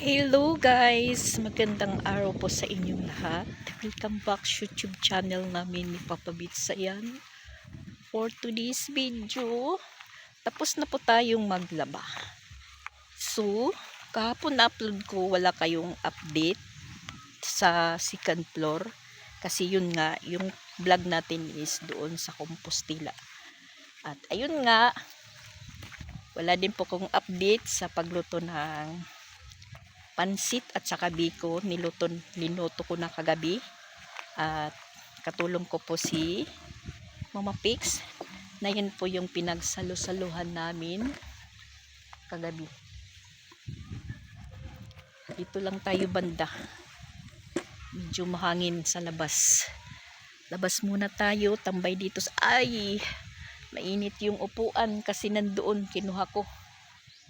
Hello guys! Magandang araw po sa inyong lahat. Welcome back sa YouTube channel namin ni Papa Beats. Ayan, for today's video, tapos na po tayong maglaba. So, kahapon na-upload ko, wala kayong update sa second floor. Kasi yun nga, yung vlog natin is doon sa Compostela. At ayun nga, wala din po kong update sa pagluto ng pansit at saka biko. Niluto ko na kagabi at katulong ko po si Mama Pix na yun po yung pinagsalo-saluhan namin kagabi. Dito lang tayo banda, medyo mahangin sa labas muna tayo, tambay dito ay mainit yung upuan kasi nandoon kinuha ko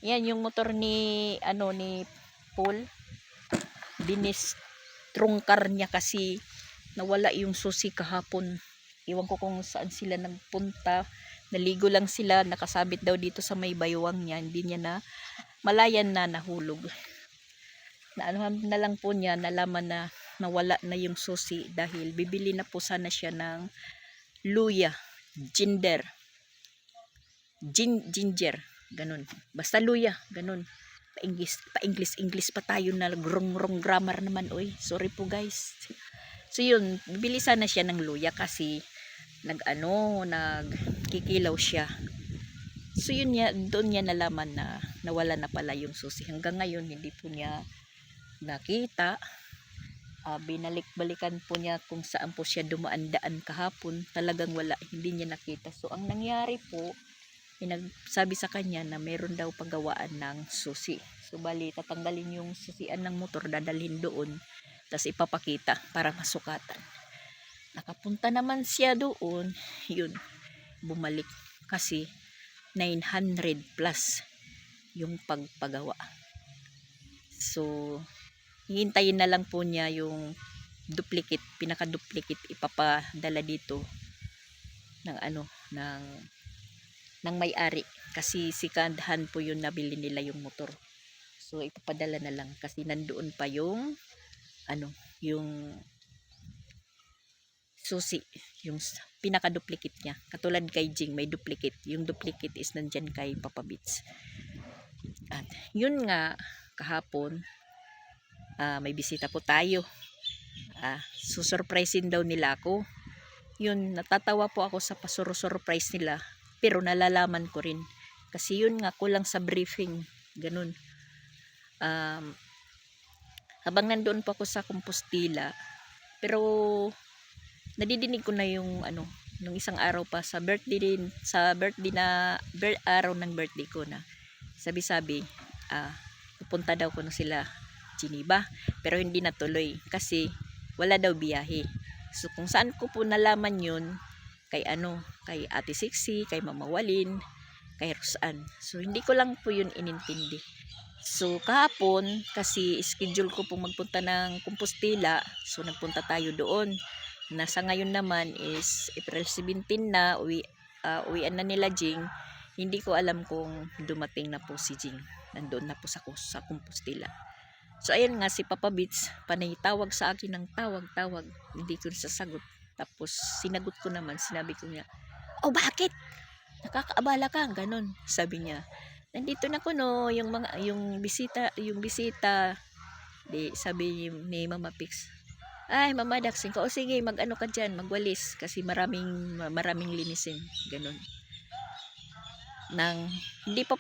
yan yung motor ni ni Paul. Dinis trungkar niya kasi nawala yung susi kahapon. Iwan ko kung saan sila nagpunta. Naligo lang sila, nakasabit daw dito sa may baywang niya. Hindi niya na malayan na nahulog. Na lang po niya, nalaman na nawala na yung susi dahil bibili na po sana siya ng luya, ginger, ganun. Basta luya, ganun. Pa-English pa tayo na wrong grammar naman, oy. Sorry po guys. So yun, bibili sana siya ng luya kasi nagkikilaw siya. So yun niya, doon niya nalaman na nawala na pala yung susi. Hanggang ngayon hindi po niya nakita. Binalik-balikan po niya kung saan po siya dumaan-daan kahapon. Talagang wala, hindi niya nakita. So ang nangyari po, pinagsabi sa kanya na meron daw paggawaan ng susi. So bali tatanggalin yung susian ng motor, dadalhin doon, tapos ipapakita para masukatan. Nakapunta naman siya doon, yun, bumalik kasi 900 plus yung pagpagawa. So hihintayin na lang po niya yung duplicate, pinaka-duplicate ipapadala dito ng ng may-ari kasi second hand po yun, nabili nila yung motor. So ipapadala na lang kasi nandoon pa yung yung susi, yung pinaka-duplicate niya. Katulad kay Jing, may duplicate. Yung duplicate is nandyan kay Papa Beats. At yun nga, kahapon may bisita po tayo. Susurprisein daw nila ako. Yun, natatawa po ako sa pasuro-surprise nila. Pero nalalaman ko rin. Kasi yun nga, kulang sa briefing. Ganun. Habang nandoon po ako sa Compostela, pero nadidinig ko na yung nung isang araw pa sa araw ng birthday ko na sabi-sabi, pupunta daw ko na sila Geneva. Pero hindi natuloy kasi wala daw biyahe. So kung saan ko po nalaman yun, kay kay Ate Sixi, kay Mama Walin, kay Rosan. So hindi ko lang po yun inintindi. So kahapon kasi schedule ko pong magpunta ng Compostela, so nagpunta tayo doon. Nasa ngayon naman is April 17 na, uwian na nila Jing. Hindi ko alam kung dumating na po si Jing. Nandoon na po sa Compostela. So ayun nga, si Papa Beats panay tawag sa akin ng tawag, hindi ko sasagot. Tapos sinagot ko naman, sinabi ko niya, "Oh, bakit? Nakakaabala ka," ganun. Sabi niya, "Nandito na ko no, yung bisita." Di sabi ni Mama Pix, "Ay, Mama Daxin ko, o sige, ka diyan, magwalis kasi maraming linisin." Ganun. Nang hindi pa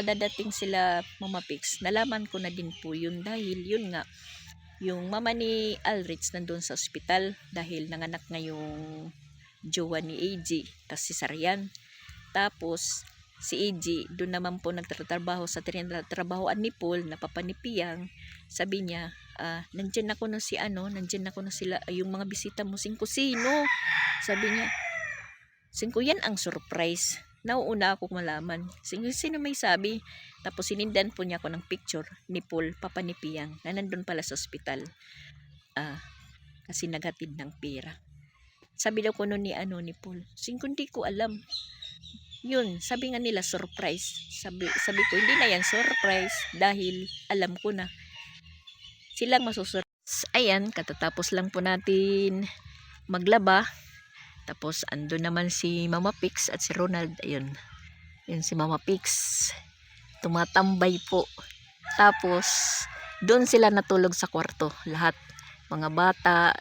dadating sila Mama Pix, nalaman ko na din po yun dahil yun nga, yung mama ni Alrich nandun sa ospital dahil nanganak nga yung jowa ni AG, tas cesarean. Tapos si AG doon naman po nagtatrabaho sa trabahoan ni Paul na papanipiyang. Sabi niya, nandiyan ako na nandiyan ako na sila, yung mga bisita mo, sino? Sabi niya, yan ang surprise. Nauuna ako malaman. Sino may sabi? Tapos sinindan po niya ako ng picture ni Paul, papanipiyang, na nandun pala sa ospital. Kasi naghatid ng pera. Sabi daw ko noon ni Paul, hindi ko alam. yun, sabi nga nila surprise. Sabi ko, hindi na yan surprise dahil alam ko na silang masusurprise. Ayan, katatapos lang po natin maglaba. Tapos ando naman si Mama Pix at si Ronald. Ayun. Yun si Mama Pix. Tumatambay po. Tapos doon sila natulog sa kwarto. Lahat mga bata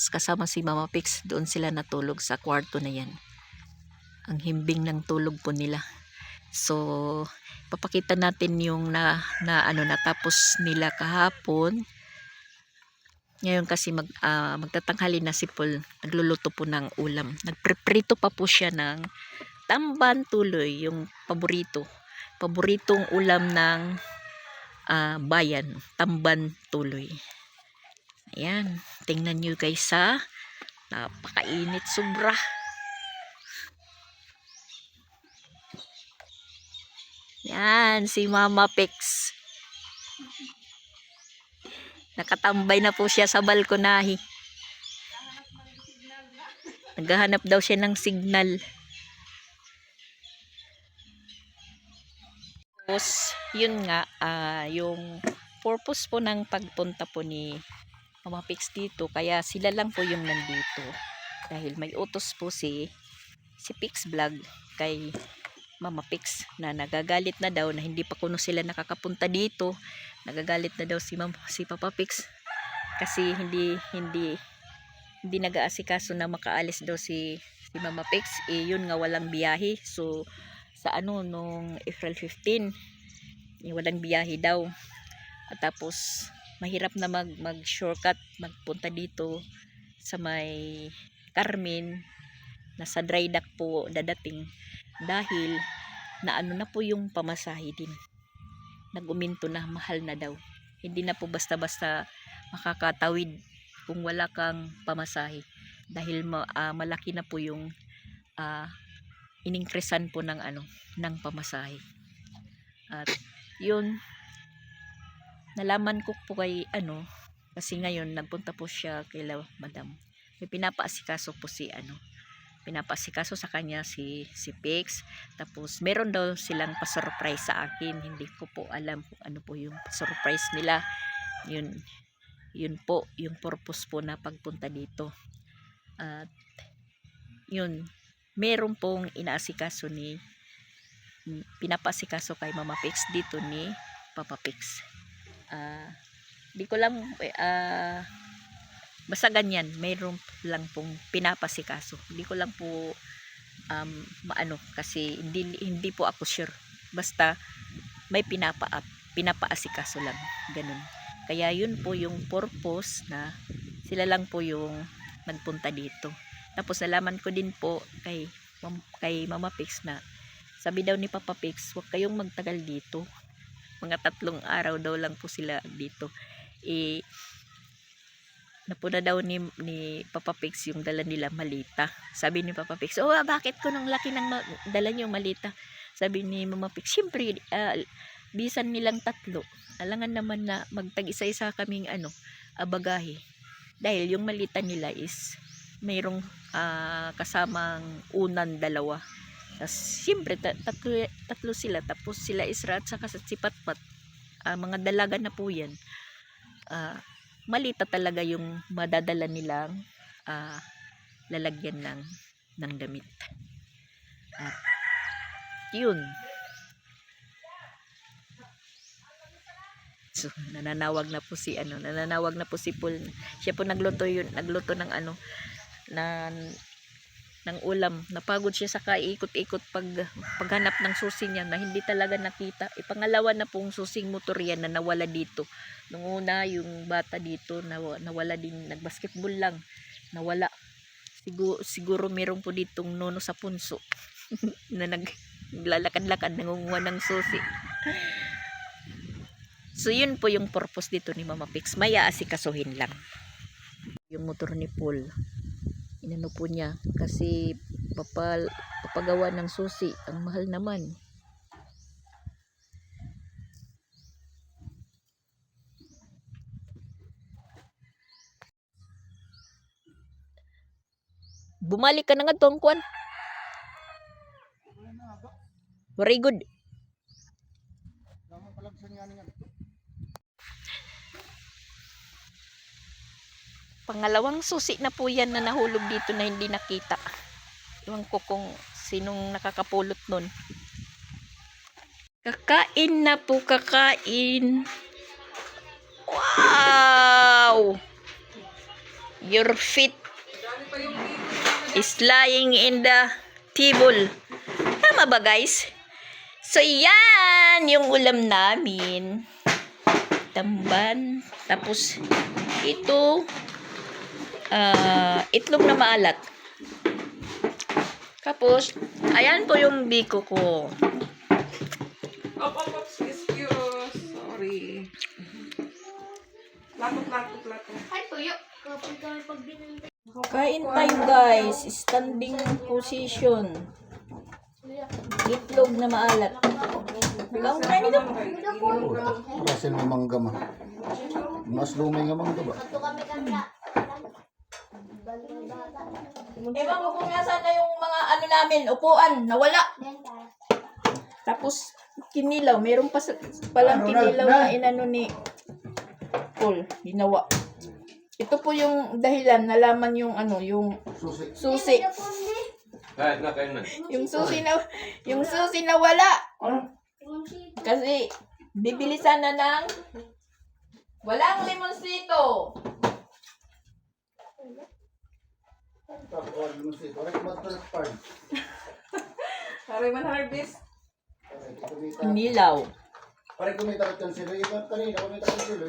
kasama si Mama Pix, doon sila natulog sa kwarto na yan. Ang himbing ng tulog po nila. So papakita natin yung natapos nila kahapon. Ngayon kasi magtatanghali na si Paul, nagluluto po ng ulam. Nagpreprito pa po siya ng tamban tuloy, yung paboritong ulam ng bayan, tamban tuloy. Ayan, tingnan nyo guys ha, napakainit sobra. Yan, si Mama Pix. Nakatambay na po siya sa balkonahe. Naghahanap daw siya ng signal. Tapos, yun nga, yung purpose po ng pagpunta po ni Mama Pix dito, kaya sila lang po yung nandito. Dahil may utos po si Pix Vlog kay Mama Pix na nagagalit na daw na hindi pa kuno sila nakakapunta dito. Nagagalit na daw si Papa Pix kasi hindi nag-aasikaso na makaalis daw si Mama Pix. Yun nga, walang biyahe. So sa nung April 15, walang biyahe daw. At tapos mahirap na mag shortcut magpunta dito sa may Carmen, nasa dry dock po dadating dahil na po yung pamasahe din, naguminto na, mahal na daw. Hindi na po basta-basta makakatawid kung wala kang pamasahe dahil malaki na po yung iningkresan po ng ng pamasahe. At yun, nalaman ko po kay kasi ngayon nagpunta po siya kay Madam. May pinapaasikaso po pinapasikaso sa kanya si Pix. Tapos meron daw silang pa-surprise sa akin. Hindi ko po alam kung ano po yung surprise nila. Yun po yung purpose po na pagpunta dito. At yun, meron pong inaasikaso pinapasikaso kay Mama Pix dito ni Papa Pix. Di ko lang basta ganyan, mayroon lang pong pinapasikaso. Hindi ko lang po kasi hindi po ako sure. Basta may pinapaasikaso lang, ganun. Kaya yun po yung purpose na sila lang po yung nagpunta dito. Tapos nalaman ko din po kay Mama Pix na sabi daw ni Papa Pix, huwag kayong magtagal dito. Mga 3 araw daw lang po sila dito. Napuna daw ni Papa Pix yung dala nila malita. Sabi ni Papa Pix, bakit ko nang laki ng dala niyo malita? Sabi ni Mama Pix, siyempre bisan nilang 3. Alangan naman na magtag-isa-isa kaming bagahe. Dahil yung malita nila is mayroong kasamang unan 2. Tapos siyempre 3 sila, tapos sila Isra at saka si Patpat, mga dalaga na po yan. Malita talaga yung madadala nilang lalagyan ng damit. At yun, so nananawag na po si Paul. Siya po nagluto ng ng ulam. Napagod siya sa kaikot-ikot paghanap ng susi niya na hindi talaga nakita. Pangalawa na pong susing motor yan na nawala dito. Nung una, yung bata dito nawala din, nagbasketball lang, nawala. Siguro meron po ditong nono sa punso na naglalakad-lakad, nangunguha ng susi. So yun po yung purpose dito ni Mama Pix. May aasikasuhin lang. Yung motor ni Paul, inano po niya kasi papagawa ng susi, ang mahal naman. Bumalik ka na nga tong kwan. Very good. Pangalawang susi na po yan na nahulog dito na hindi nakita. Iwan ko kung sinong nakakapulot nun. Kakain na po, kakain. Wow! Your feet is lying in the table. Tama ba, guys? So, yan yung ulam namin. Tamban. Tapos, ito, itlog na maalat. Tapos, ayan po yung biko ko. Excuse. Sorry. Plato. Ay, tuyo. Kapag kami pagbinili. Kain tayo, guys. Standing position. Itlog na maalat. Ikaw na nito. Rasin ng mangga ma. Mas lumay nga mangga ba? Ito kami kanta. Ewan ko kung nasaan na yung mga ano namin, upuan, nawala. Tapos, kinilaw. Meron pa palang kinilaw na inano ni Paul. Ginawa. Ito po yung dahilan, nalaman yung ano, yung Susi. susi. Kain na. Yung susi na wala. Kasi, bibili sana ng walang limonsito. Sorry man harvest. Kinilaw. Pare kumita ka sila. Kanina kumita ka sila.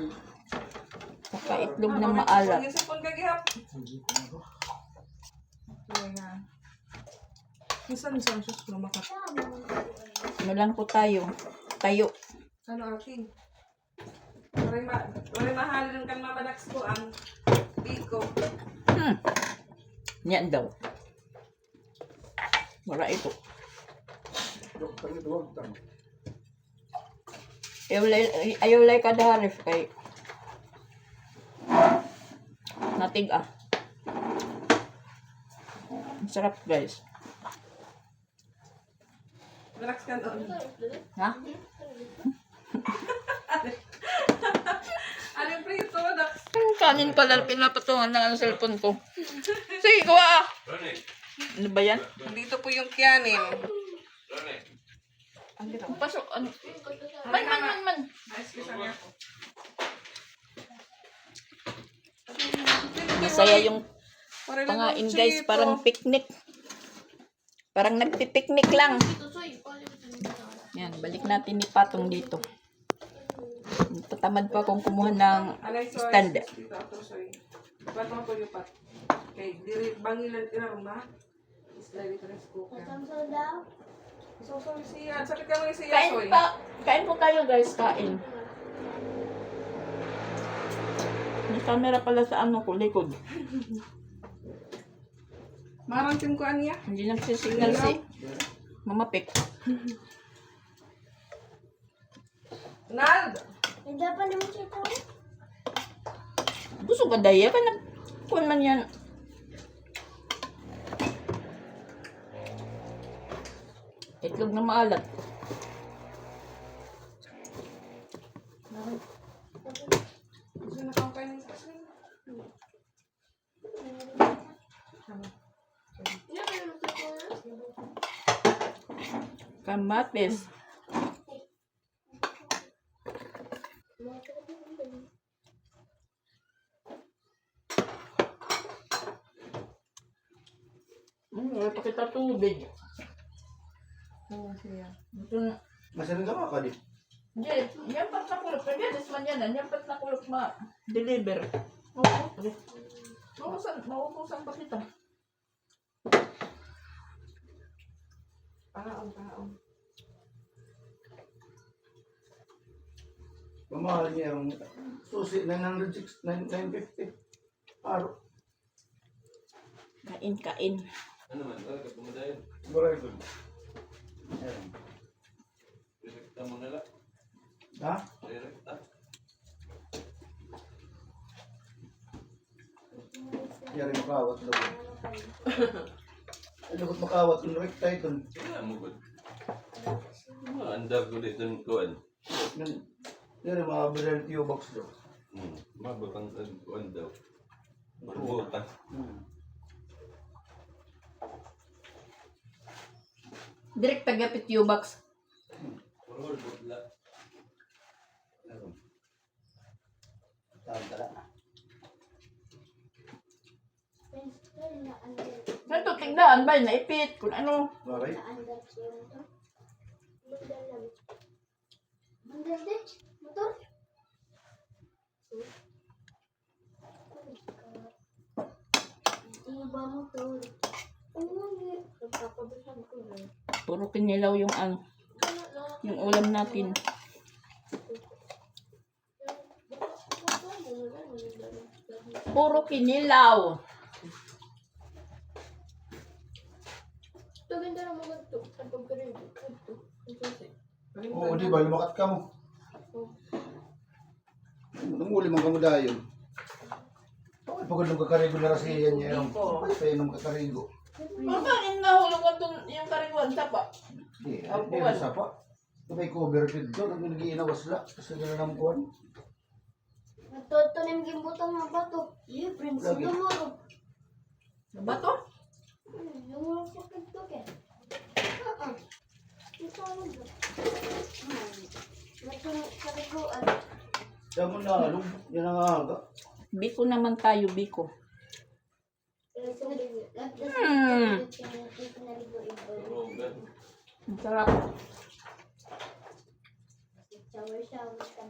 Saka itlog na maalat. Yung sipon kagihap. Minsan sus lumakat. Ano lang po tayo. Tayo. Ano aking? Wala mahalin kan mabadax ko ang biko. Yan daw. Wala ito. Ayaw lay kada harif kay natig ah. Ang sarap, guys. Relax ka doon. Ha? Ano yung prito, Dax? Kanin pala pinapatungan ng ang cellphone ko. Sige, kuha ah. Ano ba yan? Dito po yung kianin. Pasok. Ano? Man. Ayos ka niya. Masaya yung pangain, guys. Parang picnic. Parang nagpipiknik lang. Yan, balik natin ni Patong dito. Tatamad pa akong kumuha ng stand. Ba't mo po yung pat? Okay, diri bangilan ka na rumah. Isla dito na skuka. So, sorry siya. Sakit ka mo yung siya, soy. Kain po tayo, guys. Kain. May camera pala sa ano ko, likod. Marantim ko aniya. Hindi nagsisignal si Mama Pek. Nald! Hindi pa naman siya ito. Gusto ka daya ka kuan man yan. Itlog na maalat. Gusto na kang kainin sa asin. Kamatis. Wala pa kita tubig. Oo, siya. Ito na. Masaling ka ka di. Hindi, yan pat na kulot. Pwede, man yan. Yan pat na kulot ma-deliver. Oo. Mauupusan pa kita. Paong. Mamahal niya yung susi 950. Aro. Kain. Ano man? Kapumadayon. Very good. Ayan. Direkta mo na lang. Ha? Direkta. Yan yung makawat doon. Ay, lukot makawat yung rekta ito. Sila mo good. Maandar ko dito ng kuwan. Yan ang mga viral box daw. Mabutang kuwan daw. Mabutan. Direct tagapit U-box. Purol, butla. Saan to tigdaan ba? Naipit. Kung ano. Maray? Motor? Iba motor. Nagpapabisan ko na. Puro kinilaw yung yung ulam natin. Puro kinilaw. Ito ganda na mga ito. Ang pagkarin. Oo, di ba? Lumakat ka mo. Nanguli man kamo dayon. Okay, pagod ng kakarigo na rasiyan niya yung painom kakarigo. Makain na hulog ko yung kariguan tapa. Di na sapa. Ito may cover dito, nag-iinawas la. Kasi gano'n ang kuwan. Nagtoto na yung gimbutang mga bato. Iya, Prince. Lagi. Lumurog. Ba to? Lumurog sa TikTok eh. Ito ano ba? Natunod sa riguan. Diyan mo na, along. Yan ang aga. Biko naman tayo, biko. Rogan. Ang sarap. Shower kan.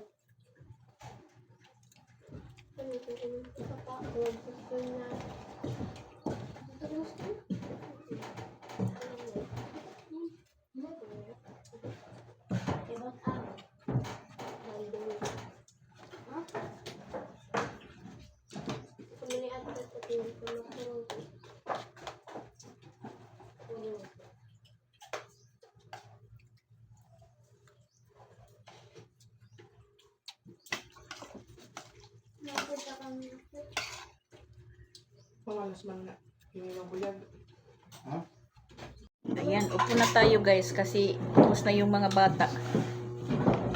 Pangalas man na. Yung ilang bulag. Ha? Ayan, upo na tayo guys kasi tapos na yung mga bata.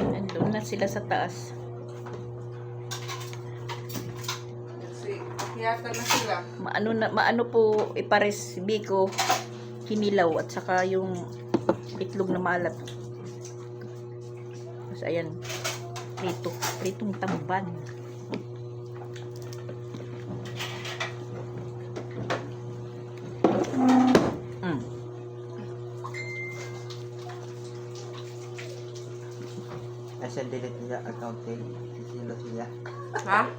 Nandun na sila sa taas. Kasi, akyatan na sila. Maano po ipares biko, kinilaw at saka yung itlog na maalat. Tapos ayan, pritong tamban. Nasa delete niya accounting. Sisilo siya. Ha?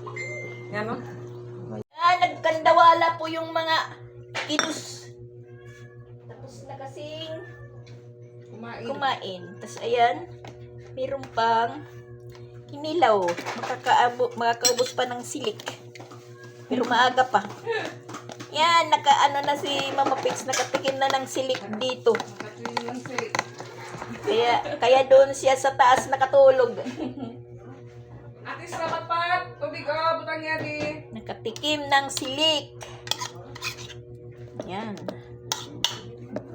Yan o? Nagkandawala po yung mga kilos. Tapos na kasing kumain. Tapos ayan, mayroon pang kinilaw. Makakaubos pa ng silik. Pero maaga pa. Yan, nakaano na si Mama Pix, nakatikim na ng silik dito. Nakatuloy lang si... Kaya doon siya sa taas nakatulog. Ate, salamat pa. Tubig ka, butang niya di. Nakatikim ng silik. Yan.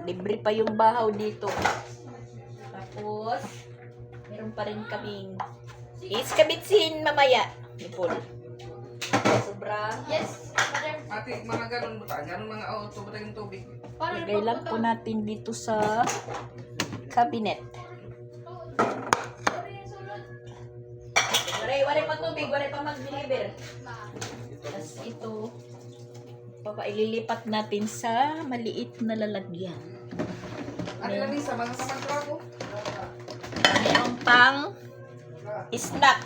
Libre pa yung bahaw dito. Tapos, meron pa rin kaming iskabitsin mamaya. Nipol. Sobra. Yes, mother. Ate, mga ganun butang. Ganun mga butang yung tubig. Lagay lang po natin dito sa cabinet. Waray pa tubig, waray pa mag-deliver. Tapos ito, ililipat natin sa maliit na lalagyan. Ano lang sa mga kamantra ko? Mayroon pang snack.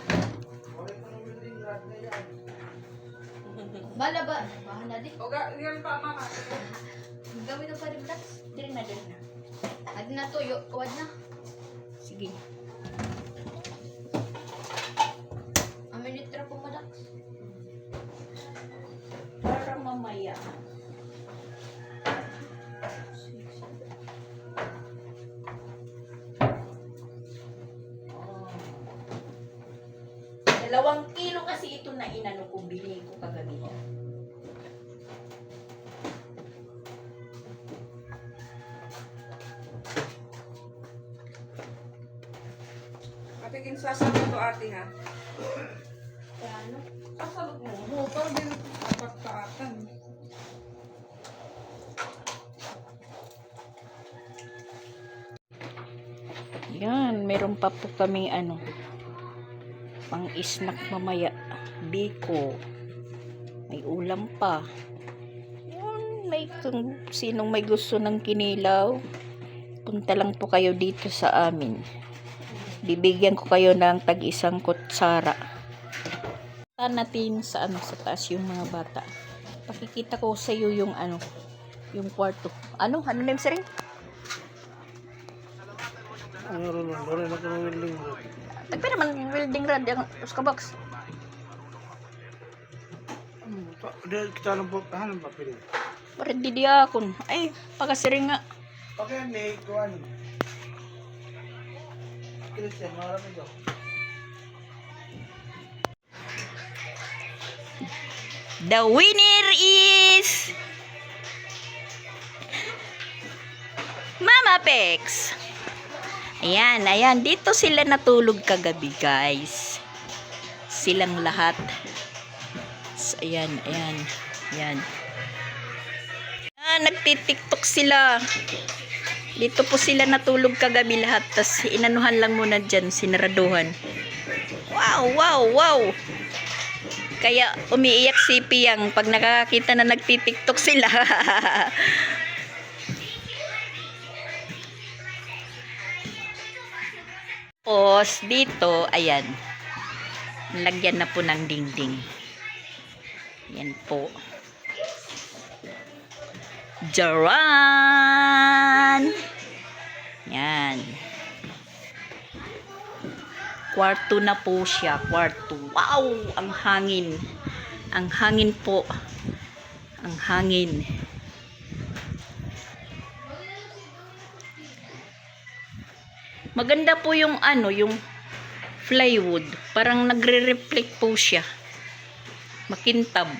Bala ba? Bahala di. O ga, yan pa mama. Gawin na pa rin black. Dili na. Adi na tuyo. Uwad na. Sige. Amin litra po madak. Para mamaya. Dalawang kilo kasi ito na inano ko, bili ko kagabi. Isasagot to ate ha. Ano? Sasagot mo. Oo, parang din dapat kaatan. Yan, meron pa po kaming ano, pang snack mamaya. Biko. May ulam pa. Yan, may kung sinong may gusto ng kinilaw, punta lang po kayo dito sa amin. Bibigyan ko kayo ng tag-isang kutsara. Natin sa ano, sa taas yung mga bata. Pakikita ko sa iyo yung ano, yung kwarto. Ano name sir? Tagpira man welding rod yung box. Kita lang po, tahan pa pili. Para di diakon. Ay, pagasiring nga. Okay, may kuhan. Christian, marami daw. The winner is Mama Pex. Ayan, ayan. Dito sila natulog kagabi, guys. Silang lahat. So, ayan, ayan. Ayan. Nagtitiktok sila. Dito po sila natulog kagabi lahat. Tas inanuhan lang muna dyan, sinaraduhan. Wow, wow, wow. Kaya umiiyak si Piyang pag nakakita na nagtitiktok sila. Tapos dito, ayan. Lagyan na po ng dingding. Yan po. Jaran! Yan. Kwarto na po siya. Kwarto. Wow! Ang hangin. Ang hangin po. Ang hangin. Maganda po yung ano, yung plywood. Parang nagre-reflect po siya. Makintab.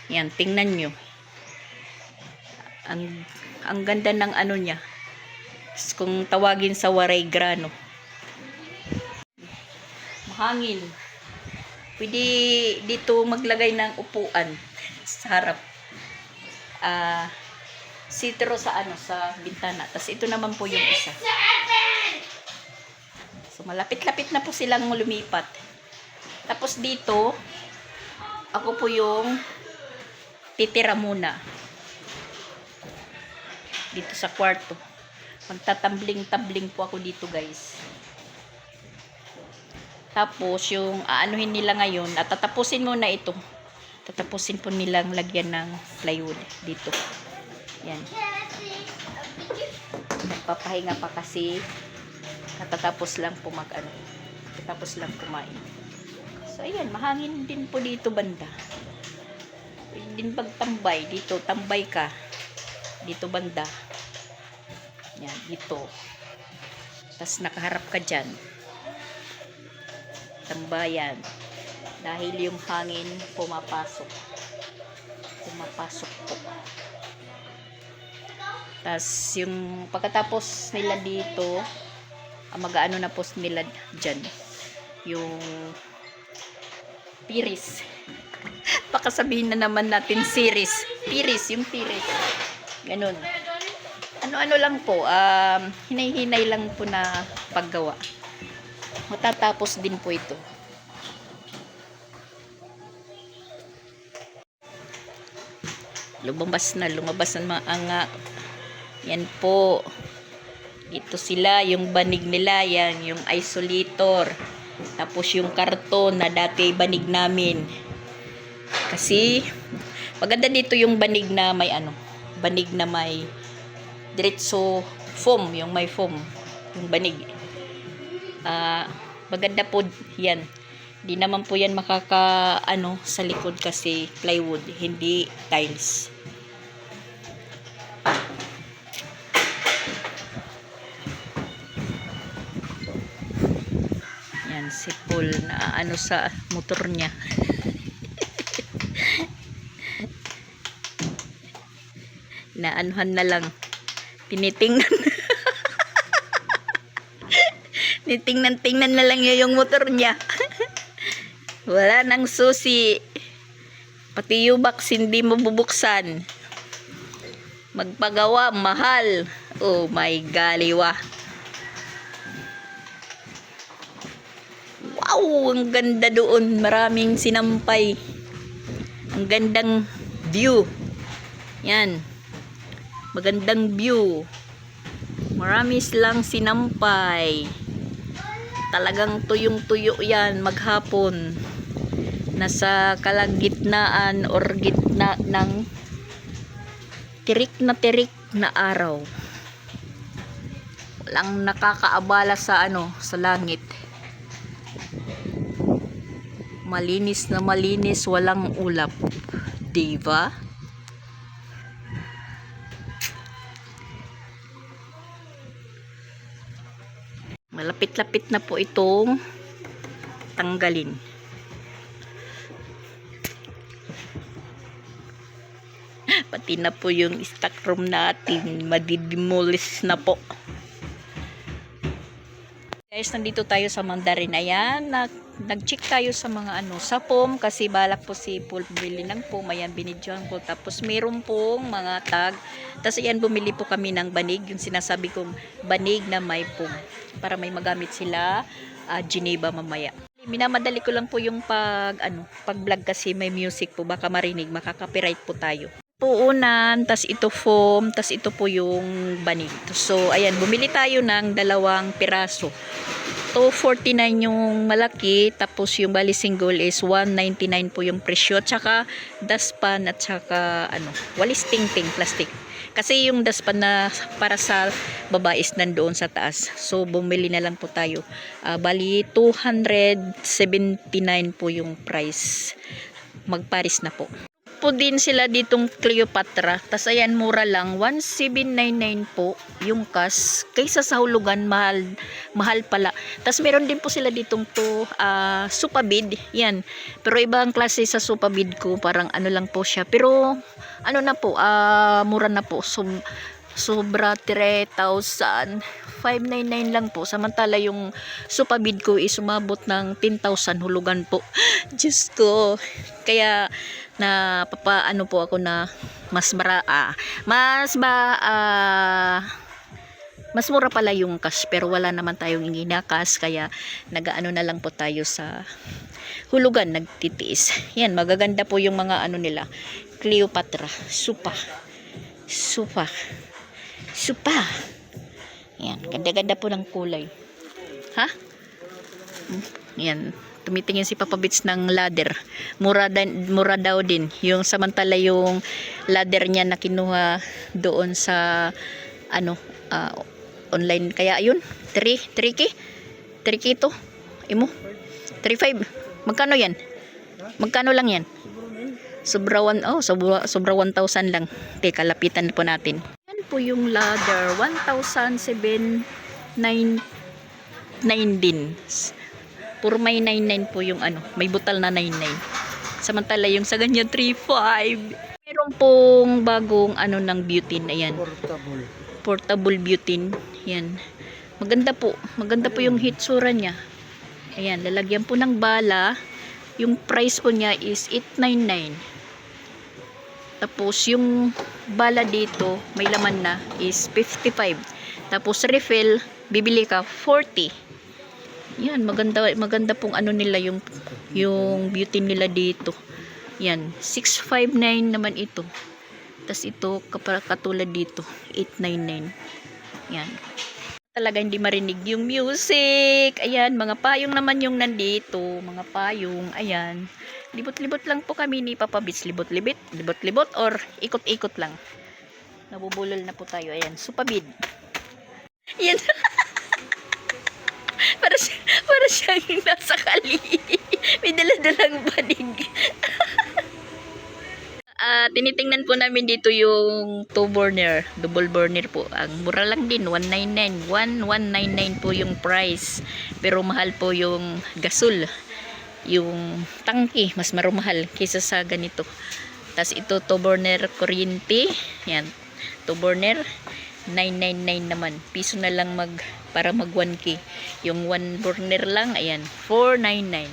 Yan, tingnan nyo. Ang ganda ng ano niya. Kung tawagin sa waray grano. Mahangin. Pwede dito maglagay ng upuan sa harap. Sitro sa ano, sa bintana. Tapos ito naman po yung isa. So malapit-lapit na po silang lumipat. Tapos dito, ako po yung titira muna. Dito sa kwarto. Magtatambling-tabling po ako dito, guys. Tapos, yung aanuhin nila ngayon, at tatapusin muna ito. Tatapusin po nilang lagyan ng plywood dito. Yan. Nagpapahinga pa kasi katatapos lang po katapos lang kumain. So, ayan, mahangin din po dito banda. Pwede din pagtambay. Dito, tambay ka. Dito banda. Yan, dito. Tapos nakaharap ka dyan. Tambayan. Dahil yung hangin pumapasok. Pumapasok po. Tapos yung pagkatapos nila dito, mag-ano na po nila dyan. Yung piris. Baka sabihin na naman natin series. Piris, yung piris. Ganun. Ano-ano lang po, hinay-hinay lang po na paggawa. Matatapos din po ito. Lumabas na mga yan po. Ito sila, yung banig nila, yan, yung isolator. Tapos yung karton na dati banig namin. Kasi, maganda dito yung banig na may banig na may diretso foam, yung may foam, yung banig. Maganda po yan. Di naman po yan sa likod kasi plywood, hindi tiles. Yan si Paul na sa motor niya. Naanuhan na lang, tinitingnan Tingnan na lang niya yung motor niya. Wala nang susi. Pati yung box hindi mabubuksan. Magpagawa, mahal. Oh my galiwa. Wow, ang ganda doon. Maraming sinampay. Ang gandang view. Yan. Magandang view. Marami silang sinampay. Talagang tuyong-tuyo yan maghapon. Nasa kalagitnaan or gitna ng tirik na araw. Walang nakakaabala sa sa langit. Malinis na malinis, walang ulap. Diba? Malapit-lapit na po itong tanggalin. Pati na po yung stock room natin, madidemolish na po. Guys, nandito tayo sa Mandarin. Ayan, nag-check tayo sa mga sa POM kasi balak po si Paul bumili ng POM. Ayan, binidyohan po. Tapos meron pong mga tag. Tapos ayan, bumili po kami ng banig. Yung sinasabi kong banig na may POM. Para may magamit sila Geneva mamaya. Minamadali ko lang po yung pag-vlog kasi may music po. Baka marinig, makaka-copyright po tayo. Puunan, tas ito foam, tas ito po yung banig. So, ayan, bumili tayo ng 2 piraso. 249 yung malaki, tapos yung bali single is 199 po yung presyo. Tsaka dustpan at tsaka walis ting-ting plastic. Kasi yung dustpan na para sa baba is nandoon sa taas. So, bumili na lang po tayo. Bali 279 po yung price. Magparis na po. Po din sila ditong Cleopatra. Tas ayan, mura lang. 1799 po yung kas. Kaysa sa hulugan, mahal pala. Tas meron din po sila ditong supabid. Yan. Pero ibang klase sa supabid ko. Parang lang po siya. Pero na po, mura na po. Sobra 3,599 lang po. Samantala yung supabid ko is umabot ng 10,000 hulugan po. Diyos ko. Kaya po ako na mas mura pala yung cash, pero wala naman tayong ginakas, kaya nagaano na lang po tayo sa hulugan, nagtitiis. Yan, magaganda po yung mga nila. Cleopatra, supa. Yan, ganda-ganda po ng kulay. Ha? Yan. Tumitingin si Papa Bits ng ladder. Mura daw din. Yung samantala yung ladder niya na kinuha doon sa online. Kaya yun, 3K to. Imo? 3.5. Magkano yan? Magkano lang yan? Sobra 1,000 lang. Teka, lapitan po natin. Yan po yung ladder. 1,799 din. Puro may 99 po yung may butal na 99. Samantala yung sa ganyan 3.5. Meron pong bagong ng butane. Ayan. Portable butane. Yan. Maganda po yung hitsura niya. Ayan, lalagyan po ng bala. Yung price po niya is 899. Tapos yung bala dito, may laman na, is 55. Tapos refill, bibili ka 40. Yan, maganda pong nila yung beauty nila dito. Yan, 659 naman ito. Tas ito katulad dito, 899. Yan. Talaga hindi marinig yung music. Ayan, mga payong naman yung nandito, mga payong. Ayan. Libot-libot lang po kami ni Papa Bits. Libot-libot or ikot-ikot lang. Nabubulol na po tayo. Ayan, supabid. Yan. Para siyang nasa kali. May dala-dalang banig. Tinitingnan po namin dito yung 2 burner, double burner po. Ang mura lang din, 199. 1,199 po yung price. Pero mahal po yung gasol. Yung tangke, mas marumahal kaysa sa ganito. Tapos ito 2 burner kuryente. Yan, 2 burner. 999 naman. Piso na lang para mag 1K. Yung 1 burner lang, ayan, 499.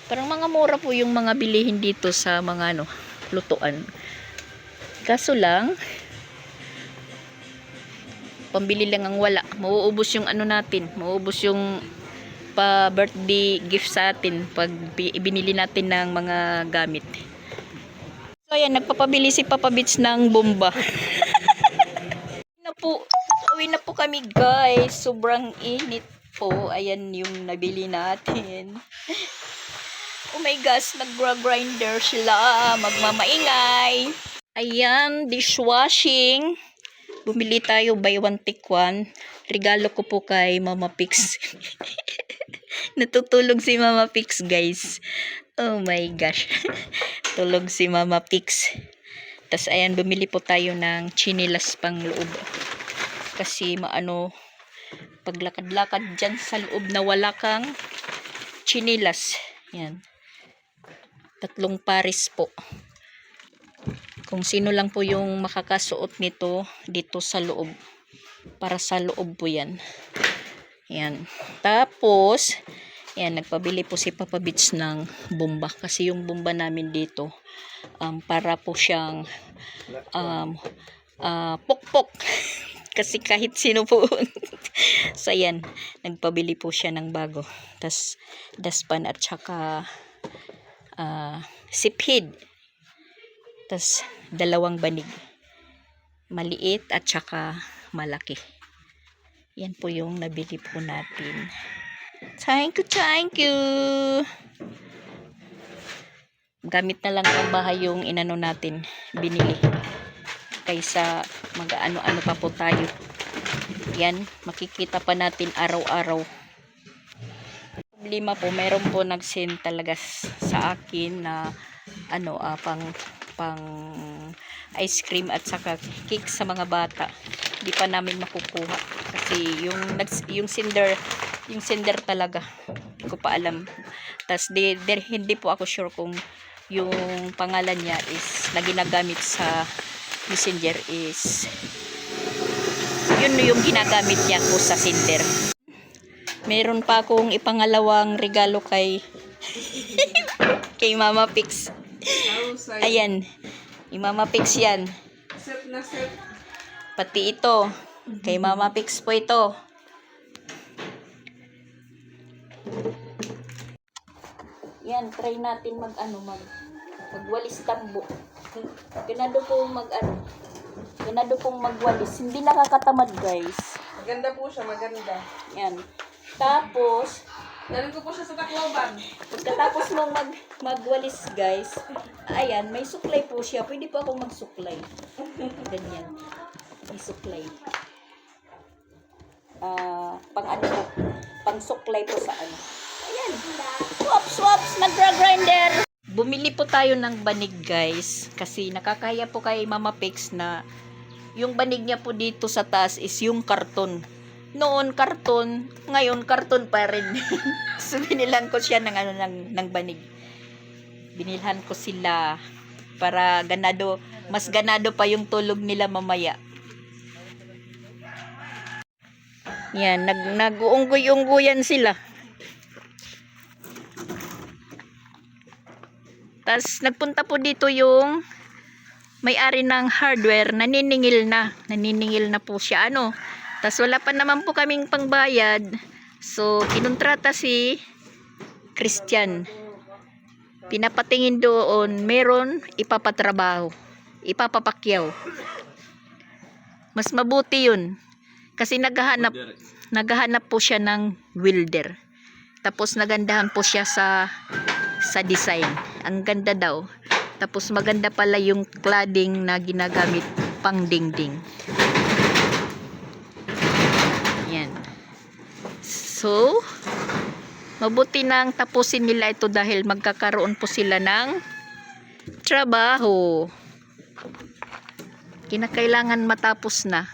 Parang mga mura po yung mga bilihin dito sa mga lutuan. Kaso lang, pambili lang ang wala. Mauubos yung natin. Mauubos yung pa-birthday gift sa atin pag ibinili natin ng mga gamit. So, ayan, nagpapabili si Papa Beach ng bomba. Uwi na po kami, guys. Sobrang init po. Ayan yung nabili natin. Oh my gosh, nag-grinder sila. Magmamaingay. Ayan, dishwashing. Bumili tayo buy one take one. Regalo ko po kay Mama Pix. Natutulog si Mama Pix, guys. Oh my gosh. Tulog si Mama Pix. Tapos ayan, bumili po tayo ng chinilas pang loob. Kasi paglakad-lakad dyan sa loob na wala kang chinilas. Yan. 3 pares po. Kung sino lang po yung makakasuot nito dito sa loob. Para sa loob po yan. Yan. Tapos, yan, nagpabili po si Papa Beach ng bomba. Kasi yung bomba namin dito, para po siyang pokpok. Kasi kahit sino po. So, ayan, nagpabili po siya ng bago. Tas daspan at saka siphid. Tas 2 banig. Maliit at saka malaki. Yan po yung nabili po natin. Thank you. Gamit na lang ang bahay yung inano natin, binili. Kaysa mag-ano-ano pa po tayo. Yan, makikita pa natin araw-araw. Problema po, meron po nag-send talaga sa akin na pang ice cream at saka cake sa mga bata. Hindi pa namin makukuha kasi yung sender talaga hindi ko pa alam. Tas hindi po ako sure kung yung pangalan niya is na ginagamit sa messenger is yun yung ginagamit niya po sa sender. Meron pa akong ipangalawang regalo kay Mama Pix. Ayan, yung Mama Pix yan. Set na set. Pati ito, kay Mama Pix po ito. Yan, try natin magwalis tambo. Ganado pong magwalis. Hindi nakakatamad, guys. Maganda po siya, maganda. Yan. Tapos, Dalhin ko po siya sa Tacloban. pagkatapos mong magwalis, guys, ayan, may suklay po siya. Pwede po akong magsuklay. Ganyan. May suklay. Pang suklay po sa Ayan. Swaps, nagra-grinder. Bumili po tayo ng banig, guys. Kasi nakakaya po kay Mama Pix na yung banig niya po dito sa taas is yung karton. Noon karton, ngayon karton pa rin. So binilan ko siya ng banig. Binilhan ko sila para mas ganado pa yung tulog nila mamaya. Yan, nag-uunggoy-unggoyan sila. Tas nagpunta po dito yung may-ari ng hardware, naniningil na po siya. Tas wala pa naman po kaming pangbayad. So, kinontrata si Christian. Pinapatingin doon, meron ipapatrabaho, ipapapakyaw. Mas mabuti yun. Kasi naghahanap po siya ng welder. Tapos nagandahan po siya sa design. Ang ganda daw. Tapos maganda pala yung cladding na ginagamit pang dingding. Yan. So, mabuti nang tapusin nila ito dahil magkakaroon po sila ng trabaho. Kinakailangan matapos na.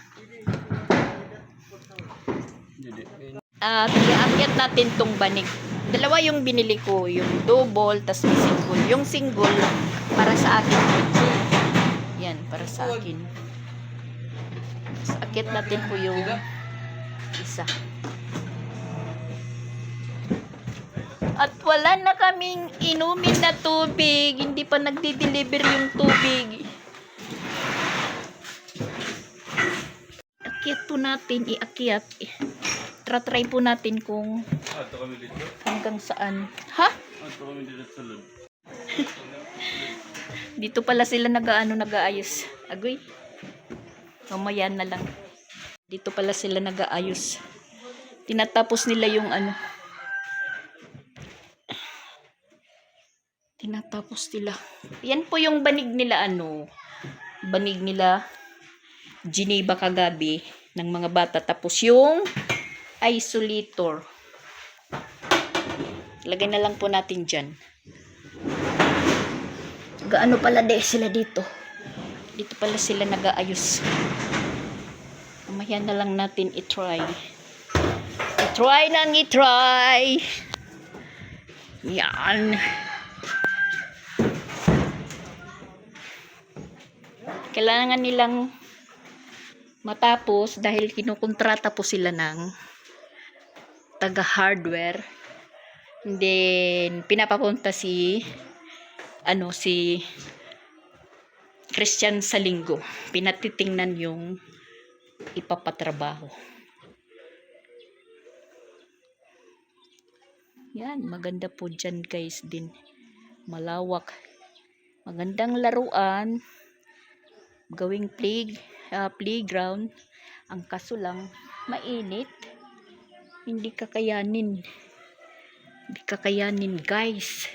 At iakyat natin tong banig. 2 yung binili ko, yung double, tas may single. Yung single, para sa akin. Yan, para sa akin. Tapos akit natin po yung isa. At wala na kaming inumin na tubig. Hindi pa nagdi-deliver yung tubig. Akyat po natin, iakyat. Try po natin kung Ato kami dito. hanggang saan. Ha? Ato kami dito sa loob. Dito pala sila nag-aayos. Agoy. Mamaya na lang. Dito pala sila nag-aayos. Tinatapos nila yung ano. Tinatapos nila. Yan po yung banig nila ano. Banig nila Geneva kagabi ng mga bata. Tapos yung isolator. Lagay na lang po natin dyan. Gaano pala sila dito. Dito pala sila nag-aayos. Mamaya na lang natin i-try. I-try nang i-try. Yan. Kailangan nilang matapos dahil kinukontrata po sila ng taga-hardware. And then, pinapapunta si Christian sa linggo. Pinatitingnan yung ipapatrabaho. Yan, maganda po dyan guys din. Malawak. Magandang laruan. Gawing playground. Ang kaso lang, mainit. Hindi kakayanin. Hindi kakayanin guys.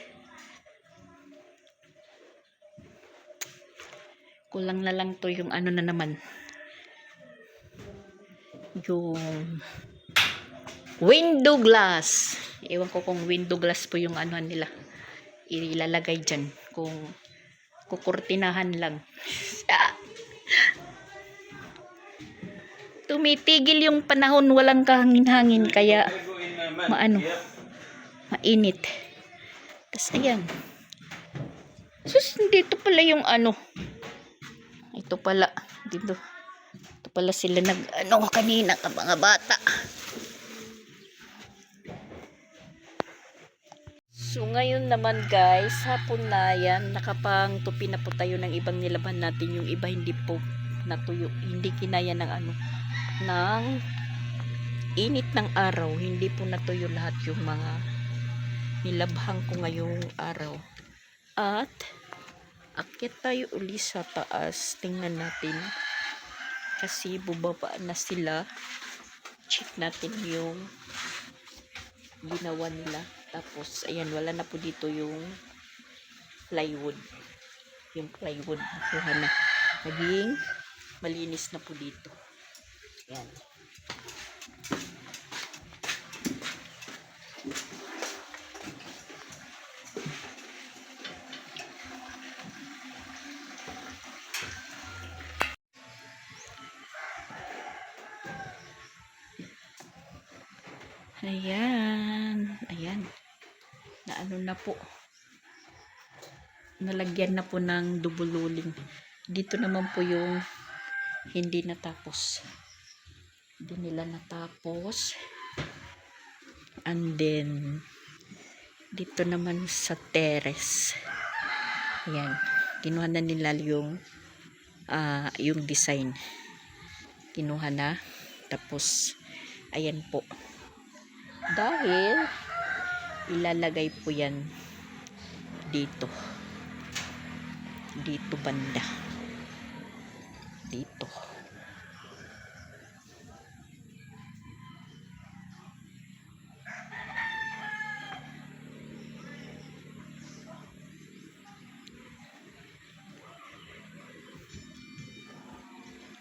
Kulang na lang to yung ano na naman. Yung window glass. Ewan ko kung window glass po yung ano nila. Ilalagay dyan. Kung kukurtinahan lang. Tumitigil yung panahon, walang kahangin-hangin, kaya mainit. Tapos ayan. Sus, dito pala yung ano. Ito pala dito. Ito pala sila kanina ka mga bata. So ngayon naman guys, hapon na yan, nakapang tupi na po tayo ng ibang nilaban natin. Yung iba hindi po natuyo, hindi kinaya ng ng init ng araw, hindi po natuyo lahat yung mga nilabhang ko ngayong araw. At akyat tayo uli sa taas, tingnan natin kasi bubaba na sila. Check natin yung ginawa nila. Tapos, ayan, wala na po dito yung plywood. Yung plywood, nakuha na. Naging malinis na po dito. Ayan. Ayan. Ayan. Naano na po. Nalagyan na po ng dubululing. Dito naman po yung hindi natapos. Hindi nila natapos. And then dito naman sa terrace. Ayan. Kinuha na nila yung design. Kinuha na. Tapos ayan po. Dahil ilalagay po yan dito banda dito.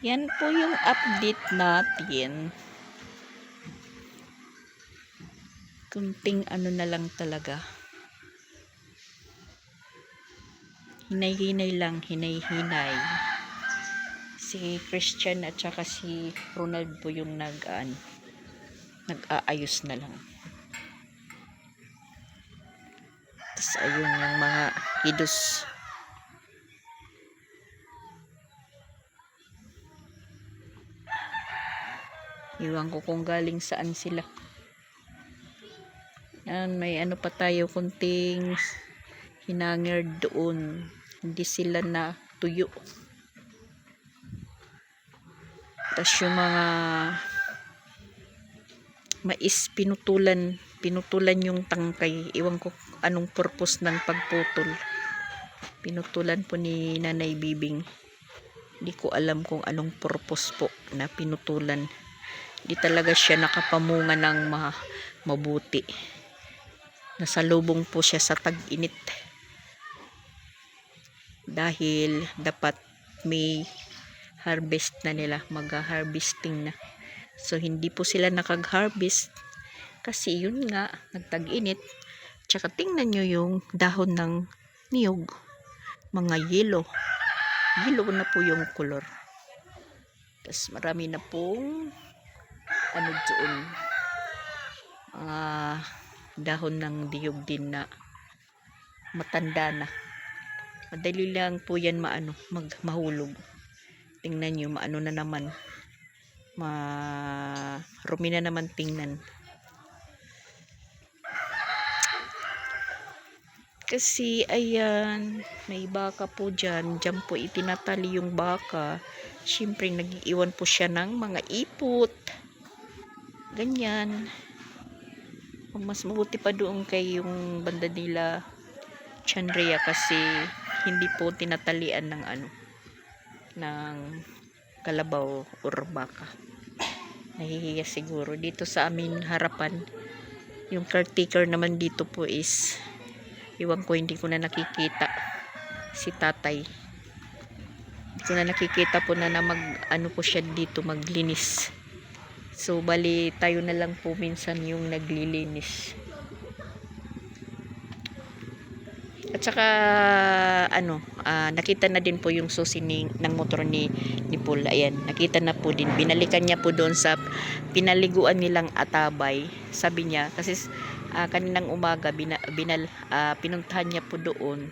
Yan po yung update natin. Kunting ano na lang talaga. Hinay-hinay lang, hinay-hinay. Si Christian at saka si Ronald po yung nag-aayos na lang. Tapos ayun yung mga kidos. Iwan ko kung galing saan sila. Yan, may ano pa tayo, kunting hinangir doon. Hindi sila na tuyo. Tapos yung mga mais, pinutulan yung tangkay. Iwan ko anong purpose ng pagputol. Pinutulan po ni Nanay Bibing. Hindi ko alam kung anong purpose po na pinutulan. Hindi talaga siya nakapamunga ng mabuti. Nasalubong po siya sa tag-init. Dahil dapat may harvest na nila, mag-harvesting na. So hindi po sila nakag-harvest kasi yun nga, nagtag-init. Tsaka tingnan nyo yung dahon ng niyog, mga yellow. Yellow na po yung color. Tapos marami na pong ano doon, dahon ng niyog din na matanda na. Madali lang po yan mahulog. Tingnan nyo, maano na naman. Marumi na naman tingnan. Kasi ayan, may baka po dyan. Dyan po itinatali yung baka. Siyempre nag-iiwan po siya ng mga ipot. Ganyan. Mas mabuti pa doon kay yung banda nila Chanria kasi hindi po tinatalian ng ng kalabaw or baka. Nahihiya siguro. Dito sa amin harapan, yung caretaker naman dito po is iwan ko, hindi ko na nakikita si tatay. Hindi ko na nakikita po na po siya dito maglinis. So bali tayo na lang po minsan yung naglilinis. At saka nakita na din po yung susi ng motor ni Paul. Ayan, nakita na po din. Binalikan niya po doon sa pinaliguan nilang Atabay. Sabi niya kasi kaninang umaga pinuntahan niya po doon.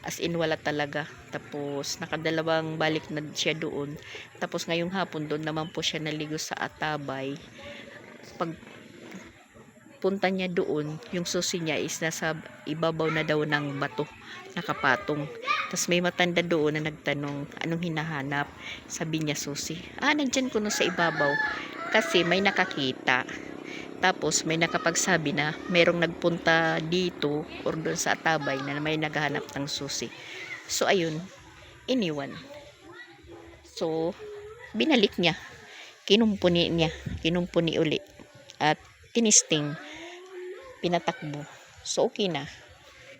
As in wala talaga. Tapos nakadalawang balik na siya doon. Tapos ngayong hapon doon naman po siya naligo sa Atabay. Pag punta niya doon, yung susi niya is nasa ibabaw na daw ng bato, nakapatong. Tapos may matanda doon na nagtanong, anong hinahanap? Sabi niya susi. Nandyan ko no sa ibabaw. Kasi may nakakita. Tapos may nakapagsabi na merong nagpunta dito or doon sa Atabay na may naghahanap ng susi. So ayun, iniwan. So binalik niya. Kinumpuni uli. At tinisting, pinatakbo. So okay na.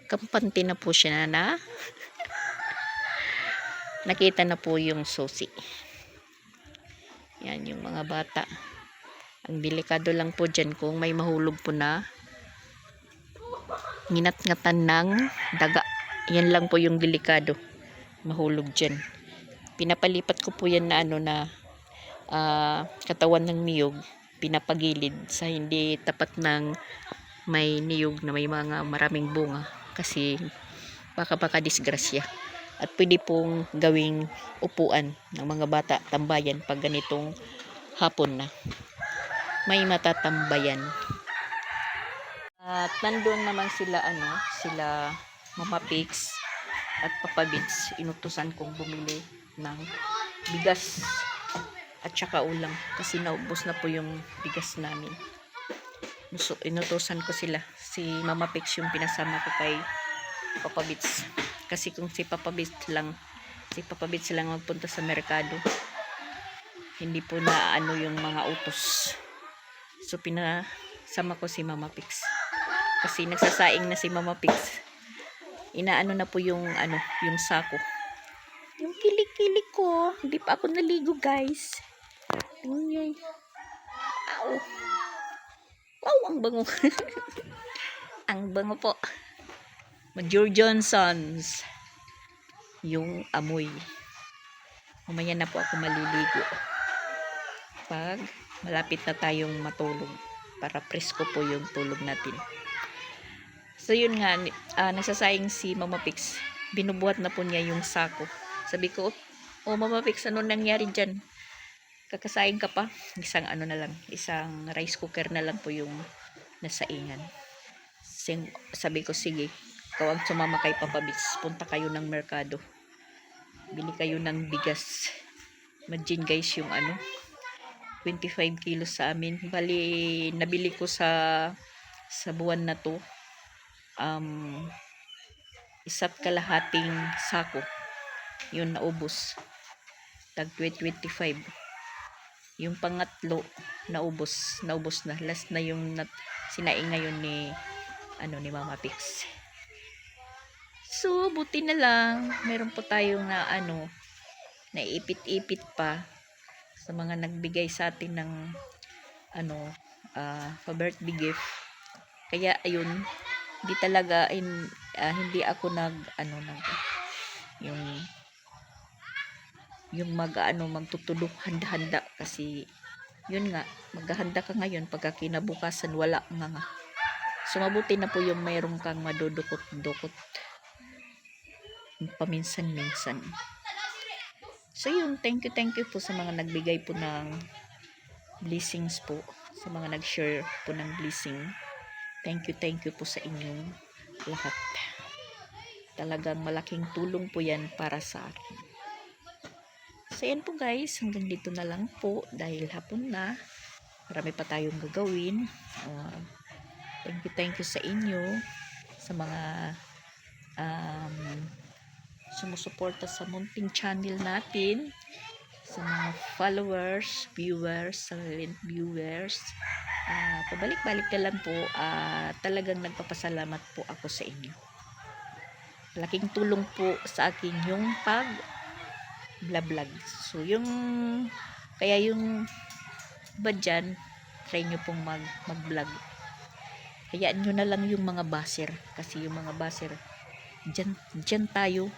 Kampante na po siya na nakita na po yung susi. Yan yung mga bata. Ang delikado lang po dyan kung may mahulog po na nginat-ngatan ng daga. Yan lang po yung delikado. Mahulog dyan. Pinapalipat ko po yan na katawan ng niyog. Pinapagilid sa hindi tapat ng may niyog na may mga maraming bunga. Kasi baka disgrasya. At pwede pong gawing upuan ng mga bata, tambayan pag ganitong hapon na. May matatambayan. At nandoon naman sila Mama Pix at Papa Bits. Inutusan kong bumili ng bigas at saka ulam kasi naubos na po yung bigas namin. So inutusan ko sila. Si Mama Pix yung pinasama ko kay Papa Bits. Kasi kung si Papa Bits lang magpunta sa merkado, hindi po na yung mga utos. So pinasama ko si Mama Pix. Kasi nagsasaing na si Mama Pix. Inaano na po yung sako. Yung kilik-kilik ko. Hindi pa ako naligo, guys. Tingnan. Ow. Wow, ang bango. Ang bango po. Major Johnson's. Yung amoy. Mamaya na po ako maliligo. Pag malapit na tayong matulog. Para presko po yung tulog natin. So yun nga, nagsasayang si Mama Pix. Binubuhat na po niya yung sako. Sabi ko, Mama Pix, ano nangyari dyan? kakasain ka pa, isang ano na lang, isang rice cooker na lang po yung nasaingan. Sabi ko, sige, ikaw ang sumama kay Papa Bits, punta kayo ng merkado, bili kayo ng bigas. Imagine guys, yung 25 kilos sa amin, bali nabili ko sa buwan na to, isa't kalahating sako, yun naubos, tag 25. Yung pangatlo naubos na, last na yung sinaing ngayon ni Mama Pix. So buti na lang meron po tayong naipit-ipit pa sa mga nagbigay sa atin ng pa-birthday gift. Kaya ayun, hindi talaga hindi ako magtutulog handa-handa, kasi yun nga, maghahanda ka ngayon, pagka kinabukasan wala nga. So mabuti na po yung mayroon kang madudukot-dukot paminsan-minsan. So yun, thank you po sa mga nagbigay po ng blessings po, sa mga nag-share po ng blessing. Thank you po sa inyong lahat. Talagang malaking tulong po yan para sa akin. So yan po guys, hanggang dito na lang po dahil hapon na. Marami pa tayong gagawin. Thank you sa inyo, sa mga sumusuporta sa munting channel natin, sa mga followers, viewers, silent viewers. Pabalik-balik na lang po. Talagang nagpapasalamat po ako sa inyo. Malaking tulong po sa akin yung pag-vlog. So kaya yung ba dyan, try nyo pong mag-vlog. Hayaan nyo na lang yung mga baser, kasi yung mga baser, dyan tayo,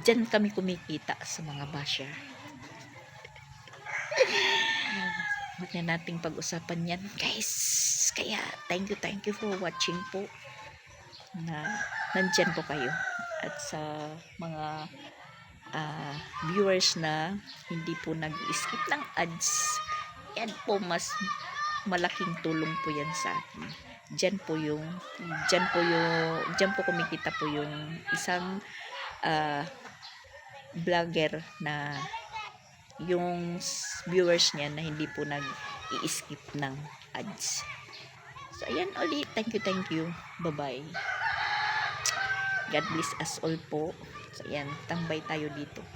dyan kami kumikita sa mga basher. Huwag na nating pag-usapan yan guys. Kaya thank you for watching po, na nandyan po kayo, at sa mga viewers na hindi po nag-skip ng ads, yan po, mas malaking tulong po yan sa akin. Diyan po kumikita po yung isang vlogger na yung viewers niya na hindi po nag-i-skip ng ads. So ayan ulit, thank you, bye bye, God bless us all po. So ayan, tambay tayo dito.